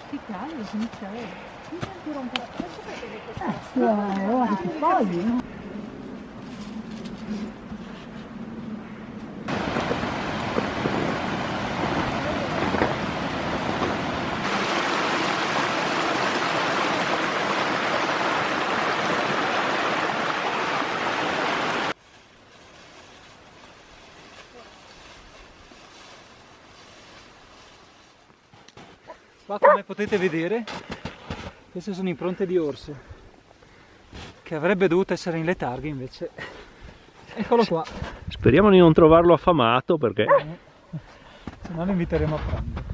Che caldo, inizia a vedere. Mi sento un po'. Guarda che fogli, no? Qua, come potete vedere, queste sono impronte di orso, che avrebbe dovuto essere in letargo, invece eccolo qua. Speriamo di non trovarlo affamato, perché Se no lo inviteremo a pranzo.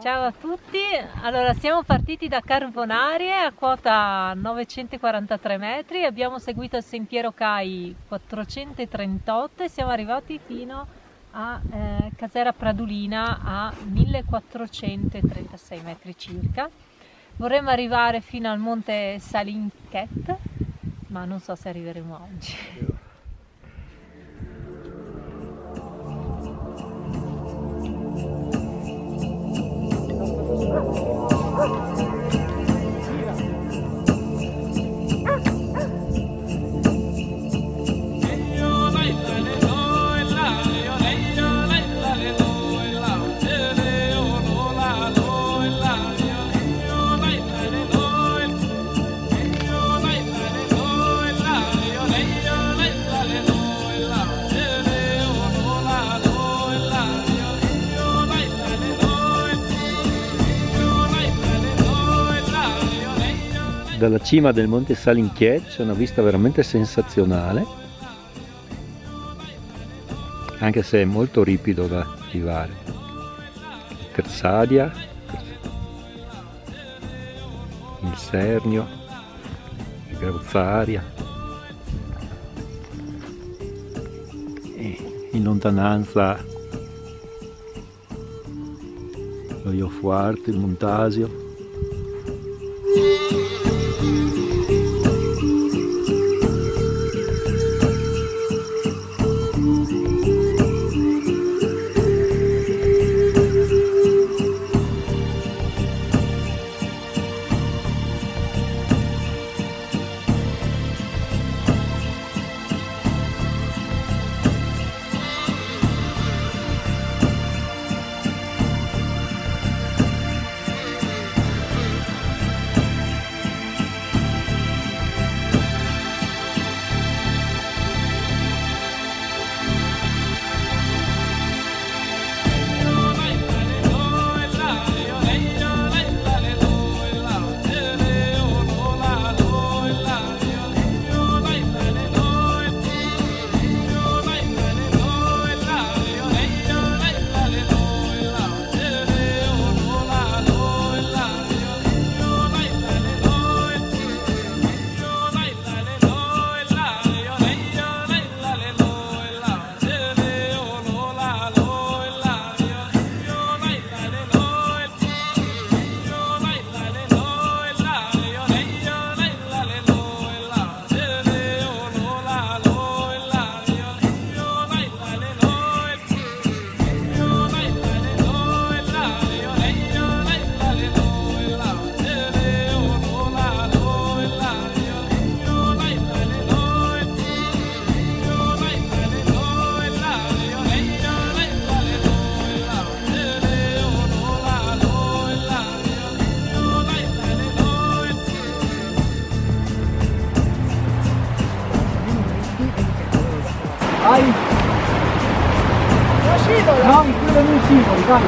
Ciao a tutti, allora siamo partiti da Carbonarie a quota 943 metri, abbiamo seguito il sentiero CAI 438 e siamo arrivati fino a Casera Pradulina a 1436 metri circa. Vorremmo arrivare fino al monte Salinchet, ma non so se arriveremo oggi. dalla cima del monte Salinchet c'è una vista veramente sensazionale, anche se è molto ripido da arrivare. Tersadia, il Sernio, il Grauzaria e in lontananza lo Iofuarte, il Montasio. Vai! Non scivola! No, in quello non scivoli, vai!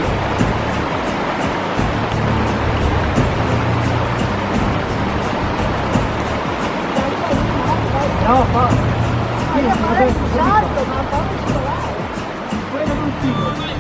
No, fa! Io farei un salto, ma fa scivolare! Quello non scivoli!